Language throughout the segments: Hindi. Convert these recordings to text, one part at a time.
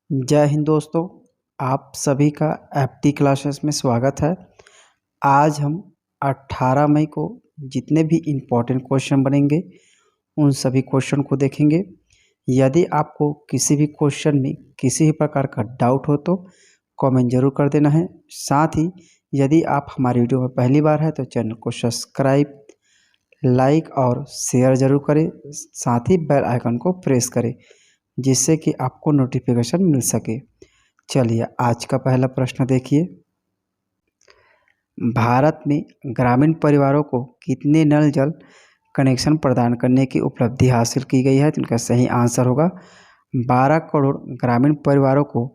जय हिंद दोस्तों। आप सभी का एफटी क्लासेस में स्वागत है। आज हम 18 मई को जितने भी इम्पोर्टेंट क्वेश्चन बनेंगे उन सभी क्वेश्चन को देखेंगे। यदि आपको किसी भी क्वेश्चन में किसी भी प्रकार का डाउट हो तो कमेंट जरूर कर देना है। साथ ही यदि आप हमारी वीडियो में पहली बार है तो चैनल को सब्सक्राइब, लाइक और शेयर जरूर करें। साथ ही बेल आइकन को प्रेस करें जिससे कि आपको नोटिफिकेशन मिल सके। चलिए आज का पहला प्रश्न देखिए। भारत में ग्रामीण परिवारों को कितने नल जल कनेक्शन प्रदान करने की उपलब्धि हासिल की गई है? तो इनका सही आंसर होगा 12 करोड़ ग्रामीण परिवारों को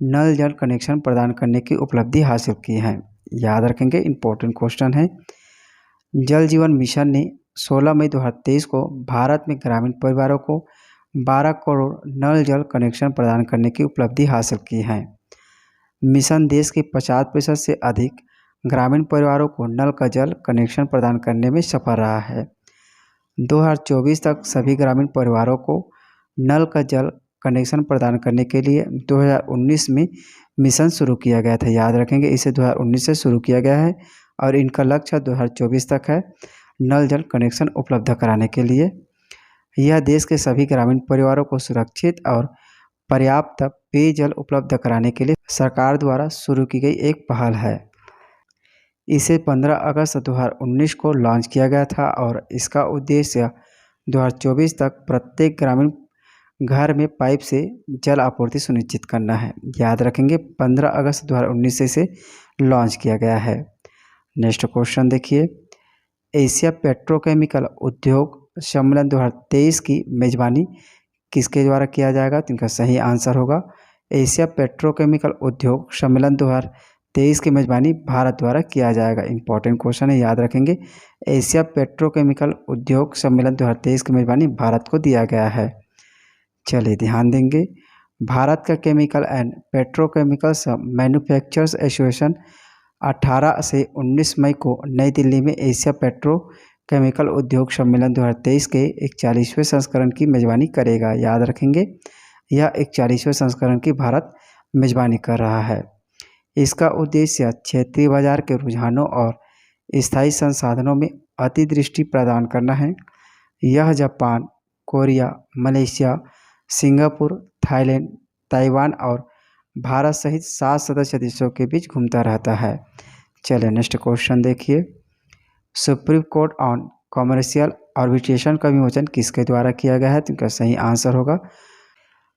नल जल कनेक्शन प्रदान करने की उपलब्धि हासिल की है। याद रखेंगे, इंपॉर्टेंट क्वेश्चन है। जल जीवन मिशन ने 16 मई 2023 को भारत में ग्रामीण परिवारों को 12 करोड़ नल जल कनेक्शन प्रदान करने की उपलब्धि हासिल की है। मिशन देश के 50% से अधिक ग्रामीण परिवारों को नल का जल कनेक्शन प्रदान करने में सफल रहा है। 2024 तक सभी ग्रामीण परिवारों को नल का जल कनेक्शन प्रदान करने के लिए 2019 में मिशन शुरू किया गया था। याद रखेंगे, इसे 2019 से शुरू किया गया है और इनका लक्ष्य 2024 तक है नल जल कनेक्शन उपलब्ध कराने के लिए। यह देश के सभी ग्रामीण परिवारों को सुरक्षित और पर्याप्त पेयजल उपलब्ध कराने के लिए सरकार द्वारा शुरू की गई एक पहल है। इसे 15 अगस्त 2019 को लॉन्च किया गया था और इसका उद्देश्य 2024 तक प्रत्येक ग्रामीण घर में पाइप से जल आपूर्ति सुनिश्चित करना है। याद रखेंगे, 15 अगस्त 2019 से इसे लॉन्च किया गया है। नेक्स्ट क्वेश्चन देखिए। एशिया पेट्रोकेमिकल उद्योग सम्मेलन 2023 की मेजबानी किसके द्वारा किया जाएगा? तो इनका सही आंसर होगा एशिया पेट्रोकेमिकल उद्योग सम्मेलन 2023 की मेजबानी भारत द्वारा किया जाएगा। इंपॉर्टेंट क्वेश्चन है, याद रखेंगे। एशिया पेट्रोकेमिकल उद्योग सम्मेलन 2023 की मेजबानी भारत को दिया गया है। चलिए ध्यान देंगे। भारत का chemical and petrochemicals manufacturers association 18 से 19 मई को नई दिल्ली में एशिया पेट्रो केमिकल उद्योग सम्मेलन 2023 के 41वें संस्करण की मेजबानी करेगा। याद रखेंगे, यह 41वें संस्करण की भारत मेजबानी कर रहा है। इसका उद्देश्य क्षेत्रीय बाजार के रुझानों और स्थायी संसाधनों में अतिदृष्टि प्रदान करना है। यह Japan, Korea, Malaysia, Singapore, Thailand, Taiwan और भारत सहित 7 सदस्य देशों के बीच घूमता रहता है। चलिए नेक्स्ट क्वेश्चन देखिए। Supreme court on commercial arbitration का विमोचन किसके द्वारा किया गया है? तो इनका सही आंसर होगा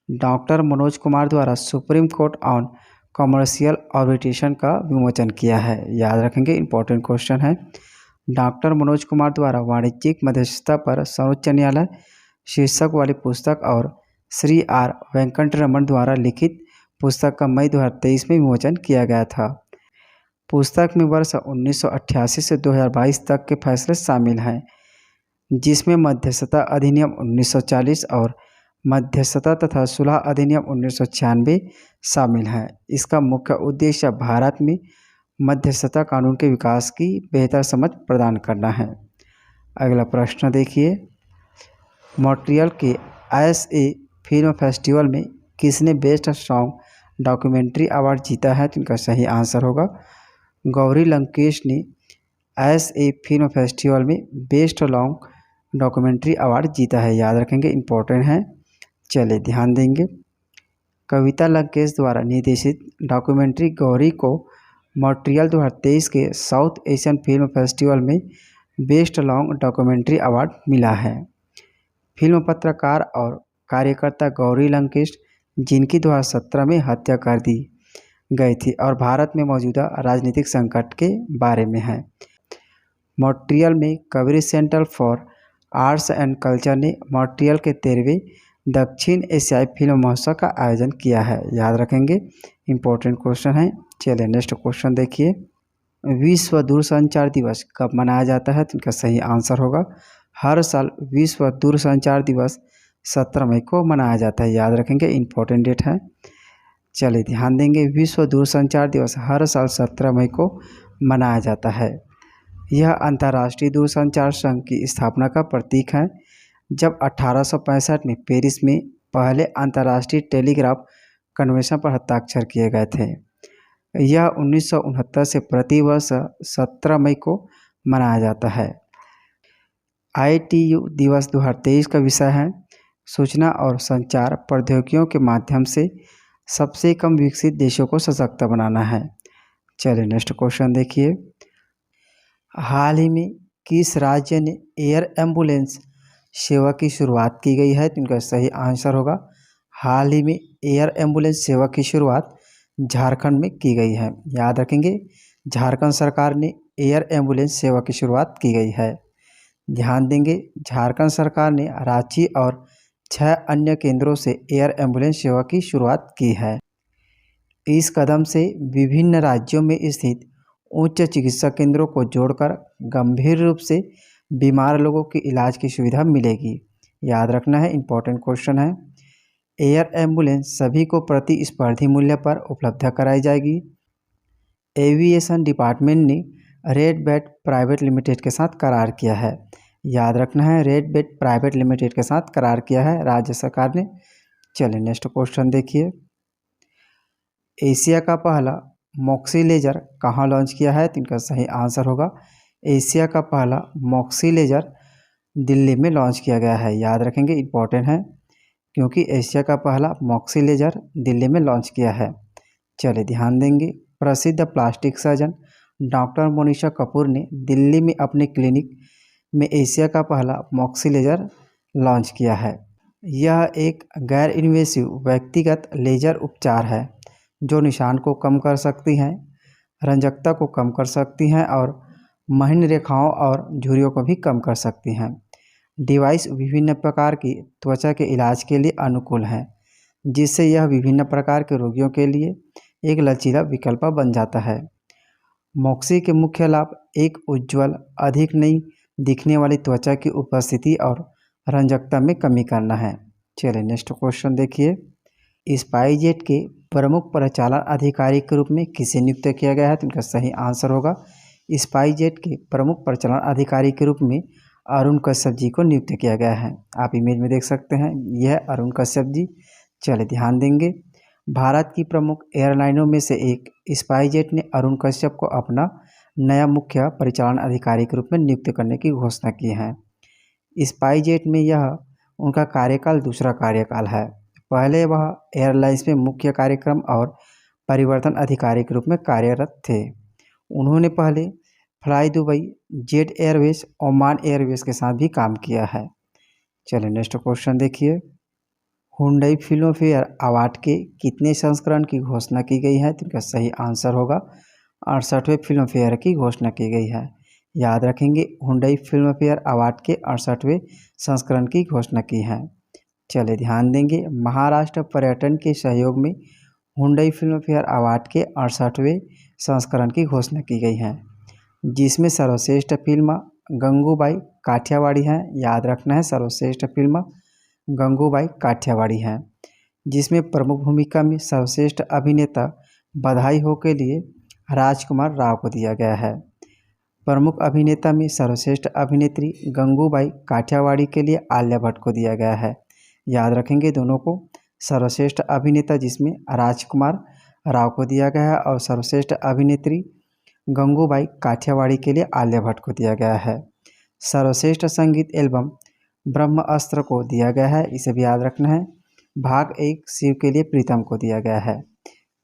डॉक्टर मनोज कुमार द्वारा supreme court on commercial arbitration का विमोचन किया है। याद रखेंगे, इंपॉर्टेंट क्वेश्चन है। डॉक्टर मनोज कुमार द्वारा वाणिज्यिक मध्यस्थता पर सर्वोच्च न्यायालय शीर्षक वाली पुस्तक और श्री आर वेंकटरमण द्वारा लिखित पुस्तक का मई 2023 में विमोचन किया गया था। पुस्तक में वर्ष 1988 से 2022 तक के फैसले शामिल हैं, जिसमें मध्यस्थता अधिनियम 1940 और मध्यस्थता तथा सुलह अधिनियम 1996 शामिल हैं। इसका मुख्य उद्देश्य भारत में मध्यस्थता कानून के विकास की बेहतर समझ प्रदान करना है। अगला प्रश्न देखिए। मॉन्ट्रियल के एसए फिल्म फेस्टिवल में किसने बेस्ट सॉन्ग डॉक्यूमेंट्री अवार्ड जीता है? तो इनका सही आंसर होगा गौरी लंकेश ने एसए फिल्म फेस्टिवल में बेस्ट लॉन्ग डॉक्यूमेंट्री अवार्ड जीता है। याद रखेंगे, इंपॉर्टेंट है। चलिए ध्यान देंगे। कविता लंकेश द्वारा निर्देशित डॉक्यूमेंट्री गौरी को मॉन्ट्रियल 2023 के साउथ एशियन फिल्म फेस्टिवल में बेस्ट लॉन्ग डॉक्यूमेंट्री अवार्ड मिला है। फिल्म पत्रकार और कार्यकर्ता गौरी लंकेश, जिनकी 2017 में हत्या कर दी गई थी और भारत में मौजूदा राजनीतिक संकट के बारे में है। मॉन्ट्रियल में coverage centre for arts and culture ने मॉन्ट्रियल के 13वें दक्षिण एशियाई फिल्म महोत्सव का आयोजन किया है। याद रखेंगे, इंपॉर्टेंट क्वेश्चन है। चलिए नेक्स्ट क्वेश्चन देखिए। विश्व दूरसंचार दिवस कब मनाया जाता है? तो इनका सही आंसर होगा हर साल विश्व दूरसंचार दिवस 17 मई को मनाया जाता है। याद रखेंगे, इंपॉर्टेंट डेट है। चलिए ध्यान देंगे। विश्व दूरसंचार दिवस हर साल 17 मई को मनाया जाता है। यह अंतर्राष्ट्रीय दूरसंचार संघ की स्थापना का प्रतीक है। जब 1865 में पेरिस में पहले अंतर्राष्ट्रीय टेलीग्राफ कन्वेंशन पर हस्ताक्षर किए गए थे। यह 1969 से प्रतिवर्ष 17 मई को मनाया जाता है। ITU दिवस 2023 का विषय है सूचना और संचार प्रौद्योगिकियों के माध्यम से सबसे कम विकसित देशों को सशक्त बनाना है। चलिए नेक्स्ट क्वेश्चन देखिए। हाल ही में किस राज्य ने एयर एम्बुलेंस सेवा की शुरुआत की गई है? तो इनका सही आंसर होगा हाल ही में एयर एम्बुलेंस सेवा की शुरुआत झारखंड में की गई है। याद रखेंगे, झारखंड सरकार ने एयर एम्बुलेंस सेवा की शुरुआत की गई है। ध्यान देंगे, झारखंड सरकार ने रांची और 6 अन्य केंद्रों से एयर एम्बुलेंस सेवा की शुरुआत की है। इस कदम से विभिन्न राज्यों में स्थित उच्च चिकित्सा केंद्रों को जोड़कर गंभीर रूप से बीमार लोगों के इलाज की सुविधा मिलेगी। याद रखना है, इम्पोर्टेंट क्वेश्चन है। एयर एम्बुलेंस सभी को प्रतिस्पर्धी मूल्य पर उपलब्ध कराई जाएगी। एविएशन डिपार्टमेंट ने रेडबैट प्राइवेट लिमिटेड के साथ करार किया है। याद रखना है, रेडबैट प्राइवेट लिमिटेड के साथ करार किया है राज्य सरकार ने। चलिए नेक्स्ट क्वेश्चन देखिए। एशिया का पहला मॉक्सी लेजर कहाँ लॉन्च किया है? तो इनका सही आंसर होगा एशिया का पहला मॉक्सी लेजर दिल्ली में लॉन्च किया गया है। याद रखेंगे, इम्पोर्टेंट है क्योंकि एशिया का पहला मॉक्सी लेजर दिल्ली में लॉन्च किया है। चलिए ध्यान देंगे, प्रसिद्ध plastic surgeon doctor Monisha Kapoor ने दिल्ली में अपने क्लिनिक में एशिया का पहला मॉक्सी लेजर लॉन्च किया है। यह एक गैर इन्वेसिव व्यक्तिगत लेजर उपचार है जो निशान को कम कर सकती हैं, रंजकता को कम कर सकती हैं और महीन रेखाओं और झुर्रियों को भी कम कर सकती हैं। डिवाइस विभिन्न प्रकार की त्वचा के इलाज के लिए अनुकूल है, जिससे यह विभिन्न प्रकार के रोगियों के लिए एक लचीला विकल्प बन जाता है। मॉक्सी के मुख्य लाभ एक उज्ज्वल, अधिक नई दिखने वाली त्वचा की उपस्थिति और रंजकता में कमी करना है। चलिए नेक्स्ट क्वेश्चन देखिए। स्पाइसजेट के प्रमुख परिचालन अधिकारी के रूप में किसे नियुक्त किया गया है? तो इनका सही आंसर होगा स्पाइसजेट के प्रमुख परिचालन अधिकारी के रूप में अरुण कश्यप जी को नियुक्त किया गया है। आप इमेज में देख सकते हैं, यह अरुण कश्यप जी। चलिए ध्यान देंगे, भारत की प्रमुख एयरलाइनों में से एक स्पाइसजेट ने अरुण कश्यप को अपना नया मुख्य परिचालन अधिकारी के रूप में नियुक्त करने की घोषणा की है। स्पाइसजेट में यह उनका कार्यकाल दूसरा कार्यकाल है। पहले वह एयरलाइंस में मुख्य कार्यक्रम और परिवर्तन अधिकारी के रूप में कार्यरत थे। उन्होंने पहले fly Dubai, jet Airways, Oman Airways के साथ भी काम किया है। चलिए नेक्स्ट क्वेश्चन देखिए। हुंडई फिल्म फेयर अवार्ड के कितने संस्करण की घोषणा की गई है? तो इनका सही आंसर होगा 68वें फिल्म फेयर की घोषणा की गई है। याद रखेंगे, हुंडई फिल्म फेयर अवार्ड के 68वें संस्करण की घोषणा की है। चलिए ध्यान देंगे, महाराष्ट्र पर्यटन के सहयोग में हुंडई फिल्म फेयर अवार्ड के 68वें संस्करण की घोषणा की गई है, जिसमें सर्वश्रेष्ठ फिल्म गंगूबाई काठियावाड़ी है। याद रखना है, सर्वश्रेष्ठ फिल्म गंगूबाई काठियावाड़ी है, जिसमें प्रमुख भूमिका में सर्वश्रेष्ठ अभिनेता बधाई हो के लिए राजकुमार राव को दिया गया है। प्रमुख अभिनेता में सर्वश्रेष्ठ अभिनेत्री गंगूबाई काठियावाड़ी के लिए आलिया भट्ट को दिया गया है। याद रखेंगे दोनों को, सर्वश्रेष्ठ अभिनेता जिसमें राजकुमार राव को दिया गया है और सर्वश्रेष्ठ अभिनेत्री गंगूबाई काठियावाड़ी के लिए आलिया भट्ट को दिया गया है। सर्वश्रेष्ठ संगीत एल्बम ब्रह्म अस्त्र को दिया गया है, इसे भी याद रखना है। भाग 1 शिव के लिए प्रीतम को दिया गया है।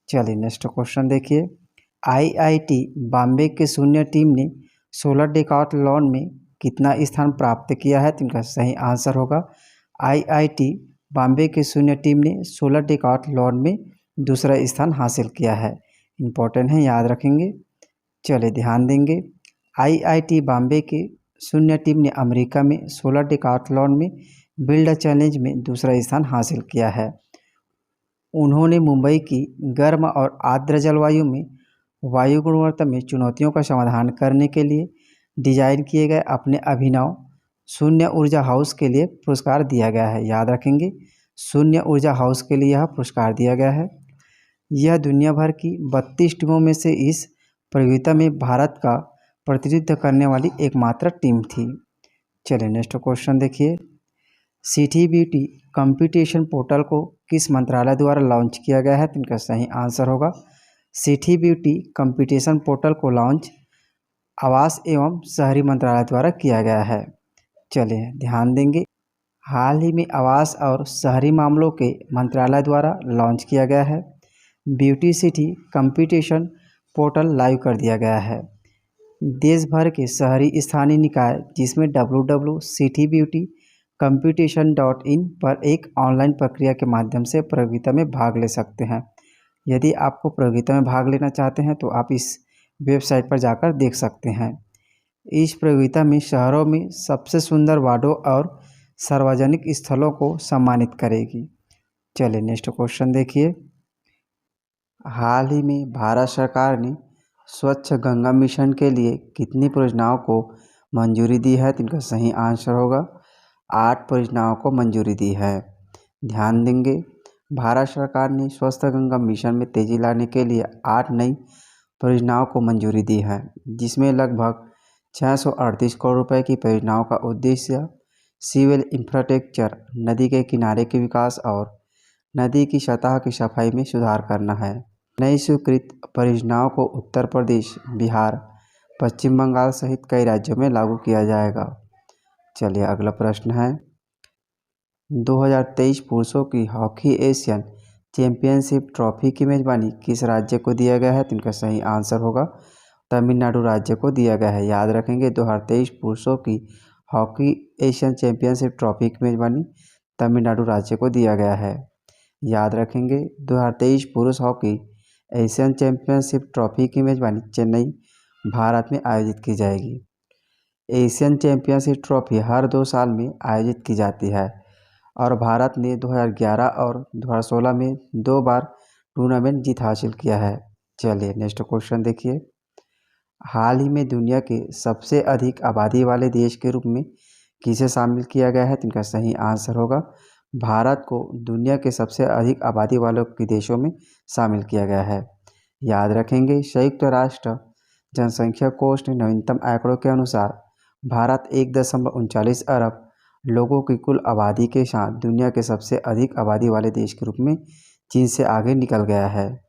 चलिए नेक्स्ट क्वेश्चन देखिए। IIT बॉम्बे के शून्य टीम ने 16 डेकाथलॉन में कितना स्थान प्राप्त किया है? तो इनका सही आंसर होगा IIT बॉम्बे के शून्य टीम ने 16 डेकाथलॉन में दूसरा स्थान हासिल किया है। इम्पोर्टेंट है, याद रखेंगे। चलिए ध्यान देंगे, IIT बॉम्बे के शून्य टीम ने अमेरिका में 16 डेकाथलॉन में बिल्ड चैलेंज में दूसरा स्थान हासिल किया है। उन्होंने मुंबई की गर्म और आर्द्र जलवायु में वायु गुणवत्ता में चुनौतियों का समाधान करने के लिए डिजाइन किए गए अपने अभिनव शून्य ऊर्जा हाउस के लिए पुरस्कार दिया गया है। याद रखेंगे, शून्य ऊर्जा हाउस के लिए यह पुरस्कार दिया गया है। यह दुनिया भर की 32 टीमों में से इस प्रतियोगिता में भारत का प्रतिनिधित्व करने वाली एकमात्र टीम थी। चलिए नेक्स्ट क्वेश्चन देखिए। CTBT कंपटीशन पोर्टल को किस मंत्रालय द्वारा लॉन्च किया गया है? तो इनका सही आंसर होगा सिटी ब्यूटी कंपटीशन पोर्टल को लॉन्च आवास एवं शहरी मंत्रालय द्वारा किया गया है। चलिए ध्यान देंगे, हाल ही में आवास और शहरी मामलों के मंत्रालय द्वारा लॉन्च किया गया है। Beauty city competition portal live कर दिया गया है। देश भर के शहरी स्थानीय निकाय जिसमें www.citybeautycompetition.in पर एक ऑनलाइन प्रक्रिया के माध्यम से प्रतियोगिता में भाग ले सकते हैं। यदि आपको प्रतियोगिता में भाग लेना चाहते हैं तो आप इस वेबसाइट पर जाकर देख सकते हैं। इस प्रतियोगिता में शहरों में सबसे सुंदर वार्डों और सार्वजनिक स्थलों को सम्मानित करेगी। चलिए नेक्स्ट क्वेश्चन देखिए, हाल ही में भारत सरकार ने स्वच्छ गंगा मिशन के लिए कितनी परियोजनाओं को मंजूरी दी है? तो इनका सही आंसर होगा 8 परियोजनाओं को मंजूरी दी है। ध्यान देंगे, भारत सरकार ने स्वच्छ गंगा मिशन में तेजी लाने के लिए 8 नई परियोजनाओं को मंजूरी दी है, जिसमें लगभग 638 करोड़ रुपए की परियोजनाओं का उद्देश्य सिविल इंफ्रास्ट्रक्चर, नदी के किनारे के विकास और नदी की सतह की सफाई में सुधार करना है। नई स्वीकृत परियोजनाओं को उत्तर प्रदेश, बिहार, पश्चिम बंगाल सहित कई राज्यों में लागू किया जाएगा। चलिए अगला प्रश्न है, 2023 पुरुषों की हॉकी एशियन चैंपियनशिप ट्रॉफी की मेजबानी किस राज्य को दिया गया है? तो इनका सही आंसर होगा तमिलनाडु राज्य को दिया गया है। याद रखेंगे, 2023 पुरुषों की हॉकी एशियन चैंपियनशिप ट्रॉफी की मेजबानी तमिलनाडु राज्य को दिया गया है। याद रखेंगे, 2023 पुरुष हॉकी एशियन चैंपियनशिप ट्रॉफी की मेजबानी चेन्नई, भारत में आयोजित की जाएगी। एशियन चैंपियनशिप ट्रॉफी हर 2 साल में आयोजित की जाती है और भारत ने 2011 और 2016 में 2 बार टूर्नामेंट जीत हासिल किया है। चलिए नेक्स्ट क्वेश्चन देखिए, हाल ही में दुनिया के सबसे अधिक आबादी वाले देश के रूप में किसे शामिल किया गया है? तो इनका सही आंसर होगा भारत को दुनिया के सबसे अधिक आबादी वालों के देशों में शामिल किया गया है। याद रखेंगे, संयुक्त राष्ट्र जनसंख्या कोष ने नवीनतम आंकड़ों के अनुसार भारत 1.39 अरब लोगों की कुल आबादी के साथ दुनिया के सबसे अधिक आबादी वाले देश के रूप में चीन से आगे निकल गया है।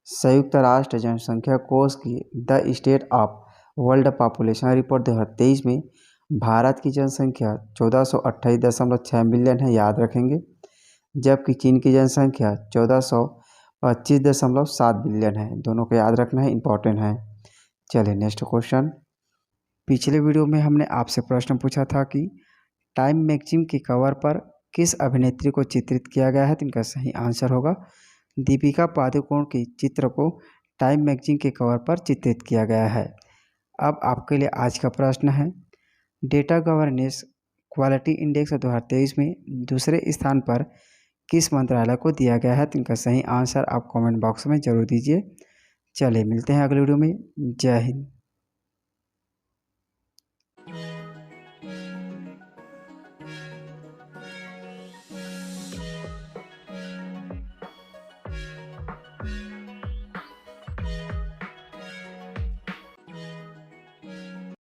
संयुक्त राष्ट्र जनसंख्या कोष की the state of world population report 2023 में भारत की जनसंख्या 1428.6 मिलियन है। याद रखेंगे, जबकि चीन की जनसंख्या 1425.7 मिलियन है। दोनों को याद रखना है, इंपॉर्टेंट है। चलिए नेक्स्ट क्वेश्चन, पिछले वीडियो में हमने आपसे प्रश्न पूछा था कि टाइम मैगजीन के कवर पर किस अभिनेत्री को चित्रित किया गया है? तो इनका सही आंसर होगा दीपिका पादुकोण के चित्र को टाइम मैगजीन के कवर पर चित्रित किया गया है। अब आपके लिए आज का प्रश्न है, डेटा गवर्नेंस क्वालिटी इंडेक्स 2023 में दूसरे स्थान पर किस मंत्रालय को दिया गया है? तो इनका सही आंसर आप कमेंट बॉक्स में जरूर दीजिए। चलिए मिलते हैं अगले वीडियो में। जय हिंद।